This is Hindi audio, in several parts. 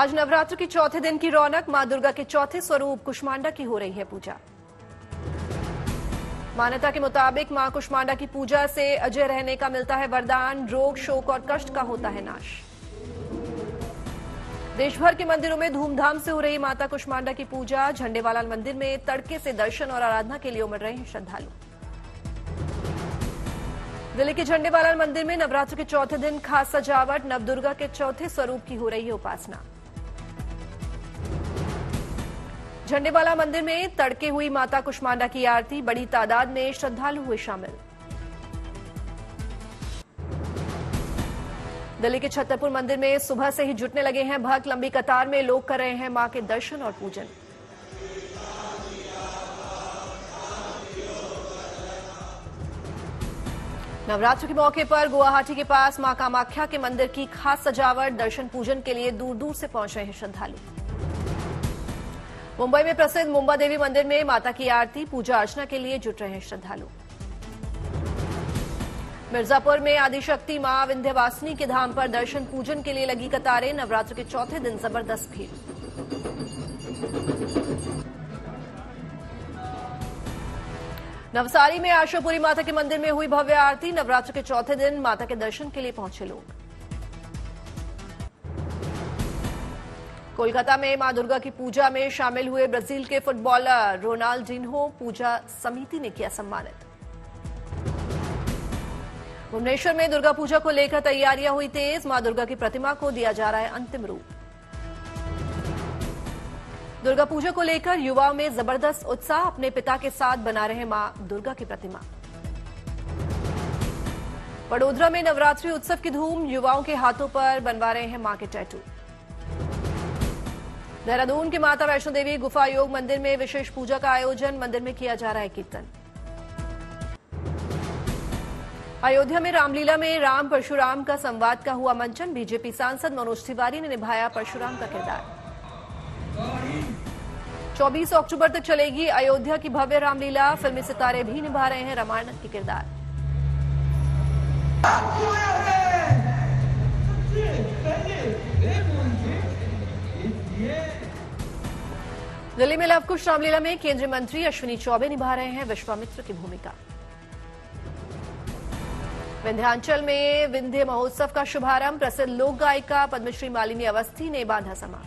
आज नवरात्र के चौथे दिन की रौनक। मां दुर्गा के चौथे स्वरूप कुष्मांडा की हो रही है पूजा। मान्यता के मुताबिक मां कुष्मांडा की पूजा से अजय रहने का मिलता है वरदान, रोग शोक और कष्ट का होता है नाश। देश भर के मंदिरों में धूमधाम से हो रही माता कुष्मांडा की पूजा। झंडेवाला मंदिर में तड़के से दर्शन और आराधना के लिए उमड़ रहे हैं श्रद्धालु। दिल्ली के झंडेवाला मंदिर में नवरात्र के चौथे दिन खास सजावट। नवदुर्गा के चौथे स्वरूप की हो रही है उपासना। झंडेवाला मंदिर में तड़के हुई माता कुष्मांडा की आरती। बड़ी तादाद में श्रद्धालु हुए शामिल। दिल्ली के छतरपुर मंदिर में सुबह से ही जुटने लगे हैं भक्त। लंबी कतार में लोग कर रहे हैं मां के दर्शन और पूजन। नवरात्र के मौके पर गुवाहाटी के पास मां कामाख्या के मंदिर की खास सजावट। दर्शन पूजन के लिए दूर दूर से पहुंच रहे हैं श्रद्धालु। मुंबई में प्रसिद्ध मुंबा देवी मंदिर में माता की आरती, पूजा अर्चना के लिए जुट रहे हैं श्रद्धालु। मिर्जापुर में आदिशक्ति मां विंध्यवासिनी के धाम पर दर्शन पूजन के लिए लगी कतारें। नवरात्र के चौथे दिन जबरदस्त भीड़। नवसारी में आशापुरी माता के मंदिर में हुई भव्य आरती। नवरात्र के चौथे दिन माता के दर्शन के लिए पहुंचे लोग। कोलकाता में मां दुर्गा की पूजा में शामिल हुए ब्राजील के फुटबॉलर रोनाल्डिन्हो। पूजा समिति ने किया सम्मानित। भुवनेश्वर में दुर्गा पूजा को लेकर तैयारियां हुई तेज। मां दुर्गा की प्रतिमा को दिया जा रहा है अंतिम रूप। दुर्गा पूजा को लेकर युवाओं में जबरदस्त उत्साह। अपने पिता के साथ बना रहे मां दुर्गा की प्रतिमा। वडोदरा में नवरात्रि उत्सव की धूम। युवाओं के हाथों पर बनवा रहे हैं मां के टैटू। देहरादून के माता वैष्णो देवी गुफा योग मंदिर में विशेष पूजा का आयोजन। मंदिर में किया जा रहा है कीर्तन। अयोध्या में रामलीला में राम परशुराम का संवाद का हुआ मंचन। बीजेपी सांसद मनोज तिवारी ने निभाया परशुराम का किरदार। 24 अक्टूबर तक चलेगी अयोध्या की भव्य रामलीला। फिल्मी सितारे भी निभा रहे हैं रामायण के किरदार। दिल्ली में लवकुश रामलीला में केंद्रीय मंत्री अश्विनी चौबे निभा रहे हैं विश्वामित्र की भूमिका। विंध्याचल में विंध्य महोत्सव का शुभारंभ। प्रसिद्ध लोक गायिका पद्मश्री मालिनी अवस्थी ने बांधा समा।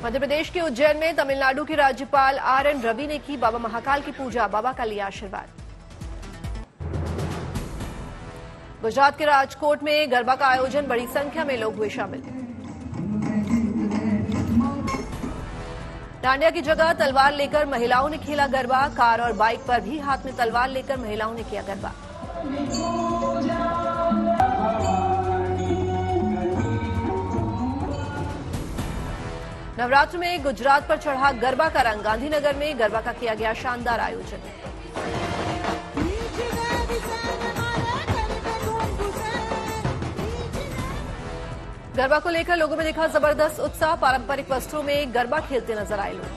मध्य प्रदेश के उज्जैन में तमिलनाडु के राज्यपाल आर.एन. रवि ने की बाबा महाकाल की पूजा। बाबा का लिया आशीर्वाद। गुजरात के राजकोट में गरबा का आयोजन। बड़ी संख्या में लोग हुए शामिल। डांडिया की जगह तलवार लेकर महिलाओं ने खेला गरबा। कार और बाइक पर भी हाथ में तलवार लेकर महिलाओं ने किया गरबा। नवरात्र में गुजरात पर चढ़ा गरबा का रंग। गांधीनगर में गरबा का किया गया शानदार आयोजन। गरबा को लेकर लोगों में दिखा जबरदस्त उत्साह। पारंपरिक वस्त्रों में गरबा खेलते नजर आए लोग।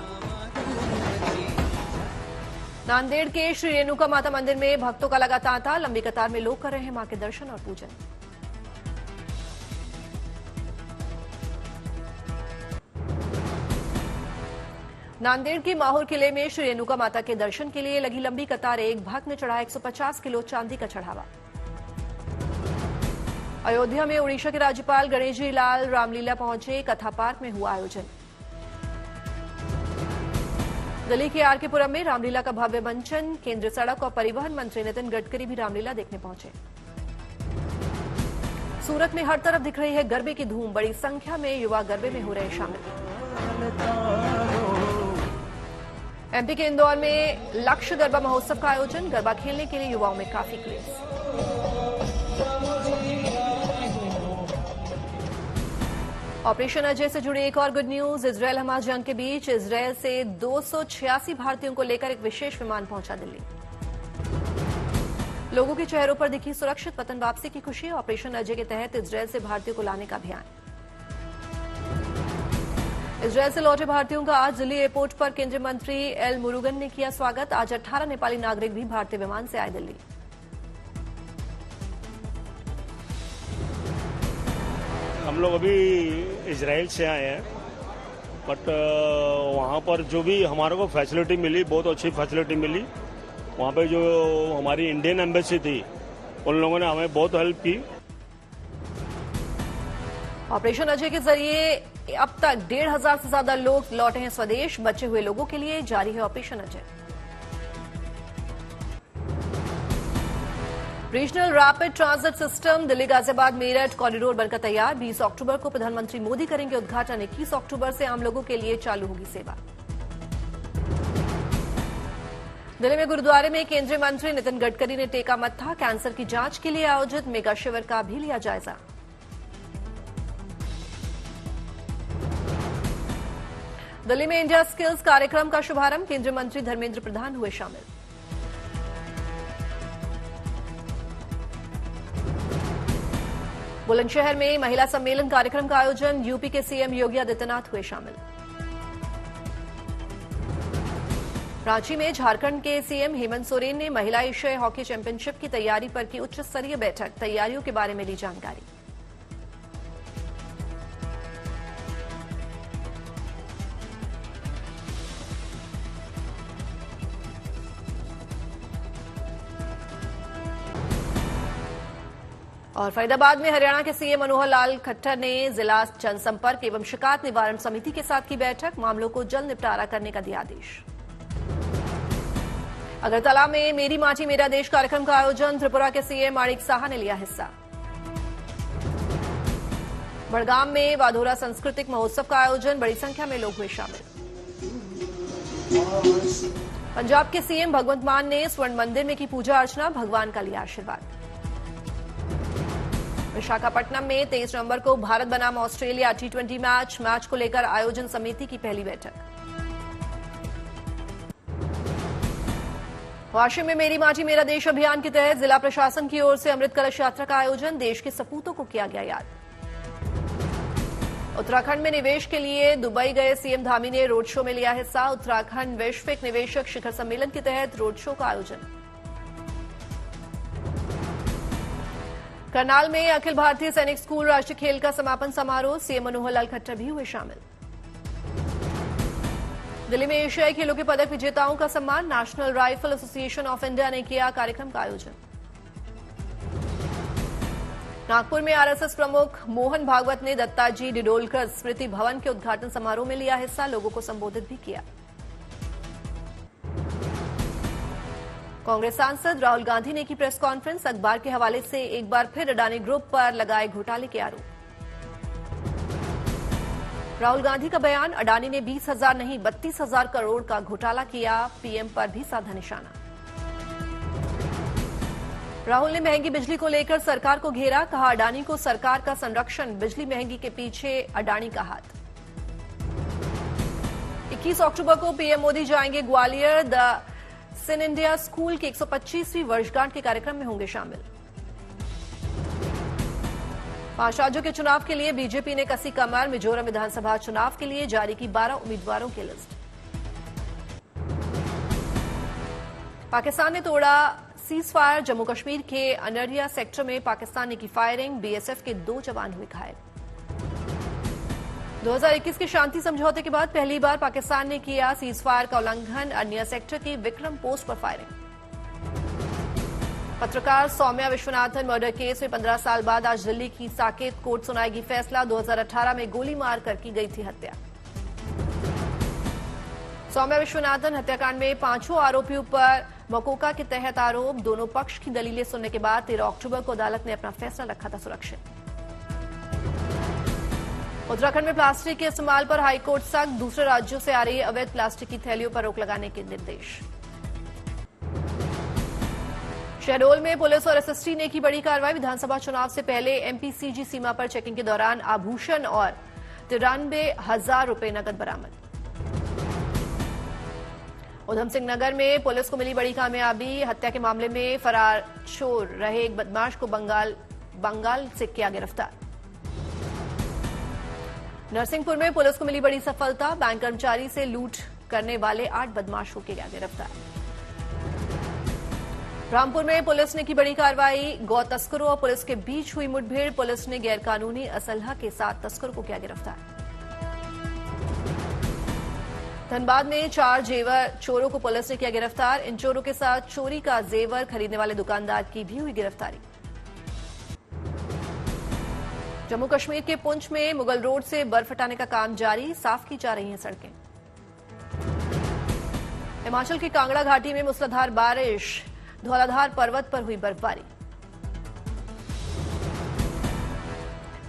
नांदेड़ के श्री रेणुका माता मंदिर में भक्तों का लगा तांता। लंबी कतार में लोग कर रहे हैं मां के दर्शन और पूजन। नांदेड़ के माहौर किले में श्री रेणुका माता के दर्शन के लिए लगी लंबी कतार। एक भक्त ने चढ़ाया 150 किलो चांदी का चढ़ावा। अयोध्या में उड़ीसा के राज्यपाल गणेश जी लाल रामलीला पहुंचे। कथा पार्क में हुआ आयोजन। दिल्ली के आर के पुरम में रामलीला का भव्य मंचन। केंद्रीय सड़क और परिवहन मंत्री नितिन गडकरी भी रामलीला देखने पहुंचे। सूरत में हर तरफ दिख रही है गरबे की धूम। बड़ी संख्या में युवा गरबे में हो रहे शामिल। एमपी के इंदौर में लक्ष्य गरबा महोत्सव का आयोजन। गरबा खेलने के लिए युवाओं में काफी क्रेज। ऑपरेशन अजय से जुड़ी एक और गुड न्यूज। इजरायल हमास जंग के बीच इजरायल से 286 भारतीयों को लेकर एक विशेष विमान पहुंचा दिल्ली। लोगों के चेहरों पर दिखी सुरक्षित वतन वापसी की खुशी। ऑपरेशन अजय के तहत इजरायल से भारतीयों को लाने का अभियान। इजरायल से लौटे भारतीयों का आज दिल्ली एयरपोर्ट पर केंद्रीय मंत्री एल मुरुगन ने किया स्वागत। आज 18 नेपाली नागरिक भी भारतीय विमान से आए दिल्ली। हम लोग अभी इजराइल से आए हैं, बट वहाँ पर जो भी हमारे को फैसिलिटी मिली, बहुत अच्छी फैसिलिटी मिली। वहाँ पे जो हमारी इंडियन एम्बेसी थी, उन लोगों ने हमें बहुत हेल्प की। ऑपरेशन अजय के जरिए अब तक 1,500 से ज्यादा लोग लौटे हैं स्वदेश। बचे हुए लोगों के लिए जारी है operation Ajay. Regional rapid transit system Delhi Ghaziabad Meerut corridor बनकर तैयार। 20 अक्टूबर को प्रधानमंत्री मोदी करेंगे उद्घाटन। 21 अक्टूबर से आम लोगों के लिए चालू होगी सेवा। दिल्ली में गुरुद्वारे में केंद्रीय मंत्री नितिन गडकरी ने टेका मत्था। कैंसर की जांच के लिए आयोजित मेगा शिविर का भी लिया जायजा। दिल्ली में इंडिया स्किल्स कार्यक्रम का शुभारंभ। केंद्रीय मंत्री धर्मेंद्र प्रधान हुए शामिल। बुलंदशहर में महिला सम्मेलन कार्यक्रम का आयोजन। यूपी के सीएम योगी आदित्यनाथ हुए शामिल। रांची में झारखंड के सीएम हेमंत सोरेन ने महिला एशियाई हॉकी चैंपियनशिप की तैयारी पर की उच्च स्तरीय बैठक। तैयारियों के बारे में ली जानकारी। और फरीदाबाद में हरियाणा के सीएम मनोहर लाल खट्टर ने जिला जनसंपर्क एवं शिकायत निवारण समिति के साथ की बैठक। मामलों को जल्द निपटारा करने का दिया आदेश। अगरतला में मेरी माटी मेरा देश कार्यक्रम का आयोजन। त्रिपुरा के सीएम माणिक साहा ने लिया हिस्सा। बड़गाम में वाधोरा सांस्कृतिक महोत्सव का आयोजन। बड़ी संख्या में लोग हुए शामिल। पंजाब के सीएम भगवंत मान ने स्वर्ण मंदिर में की पूजा अर्चना। भगवान का लिया आशीर्वाद। विशाखापट्टनम में 23 नवंबर को भारत बनाम ऑस्ट्रेलिया T20 मैच को लेकर आयोजन समिति की पहली बैठक। वाशिम में मेरी माटी मेरा देश अभियान के तहत जिला प्रशासन की ओर से अमृत कलश यात्रा का आयोजन। देश के सपूतों को किया गया याद। उत्तराखंड में निवेश के लिए दुबई गए सीएम धामी ने रोड शो में लिया हिस्सा। उत्तराखंड वैश्विक निवेशक शिखर सम्मेलन के तहत रोड शो का आयोजन। करनाल में अखिल भारतीय सैनिक स्कूल राष्ट्रीय खेल का समापन समारोह। सीएम मनोहर लाल खट्टर भी हुए शामिल। दिल्ली में एशियाई खेलों के पदक विजेताओं का सम्मान। National rifle association of India ने किया कार्यक्रम का आयोजन। नागपुर में आरएसएस प्रमुख मोहन भागवत ने दत्ताजी डिडोलकर स्मृति भवन के उद्घाटन समारोह में लिया हिस्सा। लोगों को संबोधित भी किया। कांग्रेस सांसद राहुल गांधी ने की प्रेस कॉन्फ्रेंस। अखबार के हवाले से एक बार फिर अडानी ग्रुप पर लगाए घोटाले के आरोप। राहुल गांधी का बयान। अडानी ने 20,000 नहीं 32,000 करोड़ का घोटाला किया। पीएम पर भी साधा निशाना। राहुल ने महंगी बिजली को लेकर सरकार को घेरा। कहा अडानी को सरकार का संरक्षण। बिजली महंगी के पीछे अडानी का हाथ। 21 अक्टूबर को पीएम मोदी जाएंगे Gwalior. The Scindia school की 125वीं वर्षगांठ के कार्यक्रम में होंगे शामिल। 5 राज्यों के चुनाव के लिए बीजेपी ने कसी कमर। मिजोरम विधानसभा चुनाव के लिए जारी की 12 उम्मीदवारों की लिस्ट। पाकिस्तान ने तोड़ा सीज फायर। जम्मू कश्मीर के अनरिया सेक्टर में पाकिस्तान ने की फायरिंग। बीएसएफ के 2 जवान हुए घायल। 2021 के शांति समझौते के बाद पहली बार पाकिस्तान ने किया सीज फायर का उल्लंघन। अन्य सेक्टर की विक्रम पोस्ट पर फायरिंग। पत्रकार सौम्या विश्वनाथन मर्डर केस में 15 साल बाद आज दिल्ली की साकेत कोर्ट सुनाएगी फैसला। 2018 में गोली मारकर की गई थी हत्या। सौम्या विश्वनाथन हत्याकांड में 5 आरोपियों पर मकोका के तहत आरोप। दोनों पक्ष की दलीलें सुनने के बाद 13 अक्टूबर को अदालत ने अपना फैसला रखा था सुरक्षित। उत्तराखंड में प्लास्टिक के इस्तेमाल पर हाईकोर्ट सख्त। दूसरे राज्यों से आ रही अवैध प्लास्टिक की थैलियों पर रोक लगाने के निर्देश। शहडोल में पुलिस और एसएसटी ने की बड़ी कार्रवाई। विधानसभा चुनाव से पहले एमपीसीजी सीमा पर चेकिंग के दौरान आभूषण और 93,000 रुपए नकद बरामद। उधम सिंह नगर में पुलिस को मिली बड़ी कामयाबी। हत्या के मामले में फरार चोर रहे एक बदमाश को बंगाल से किया गिरफ्तार। नरसिंहपुर में पुलिस को मिली बड़ी सफलता। बैंक कर्मचारी से लूट करने वाले 8 बदमाशों को किया गिरफ्तार। रामपुर में पुलिस ने की बड़ी कार्रवाई। गौ तस्करों और पुलिस के बीच हुई मुठभेड़। पुलिस ने गैरकानूनी असलहा के साथ तस्करों को किया गिरफ्तार। धनबाद में 4 जेवर चोरों को पुलिस ने किया गिरफ्तार। इन चोरों के साथ चोरी का जेवर खरीदने वाले दुकानदार की भी हुई गिरफ्तारी। जम्मू कश्मीर के पुंछ में मुगल रोड से बर्फ हटाने का काम जारी। साफ की जा रही हैं सड़कें। हिमाचल की कांगड़ा घाटी में मूसलाधार बारिश। धौलाधार पर्वत पर हुई बर्फबारी।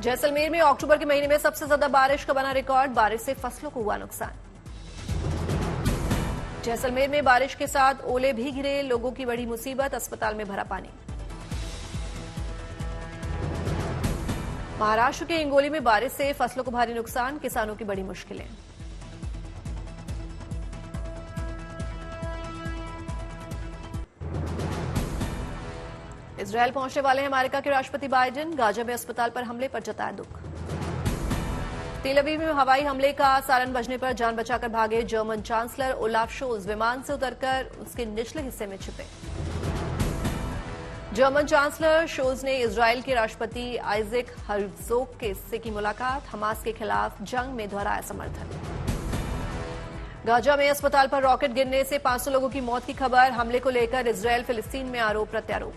जैसलमेर में अक्टूबर के महीने में सबसे ज्यादा बारिश का बना रिकॉर्ड। बारिश से फसलों को हुआ नुकसान। जैसलमेर में बारिश के साथ ओले भी गिरे। लोगों की बड़ी मुसीबत। अस्पताल में भरा पानी। महाराष्ट्र के हिंगोली में बारिश से फसलों को भारी नुकसान। किसानों की बड़ी मुश्किलें। इजरायल पहुंचने वाले हैं अमेरिका के राष्ट्रपति बाइडेन। गाजा में अस्पताल पर हमले पर जताया दुख। तेल अवीव में हवाई हमले का सायरन बजने पर जान बचाकर भागे जर्मन चांसलर ओलाफ शोल्ज। विमान से उतरकर उसके निचले हिस्से में छिपे। जर्मन चांसलर शोल्ज ने इजरायल के राष्ट्रपति आइजैक हर्जोग से की मुलाकात। हमास के खिलाफ जंग में दोहराया समर्थन। गाजा में अस्पताल पर रॉकेट गिरने से 500 लोगों की मौत की खबर। हमले को लेकर इजरायल फिलिस्तीन में आरोप प्रत्यारोप।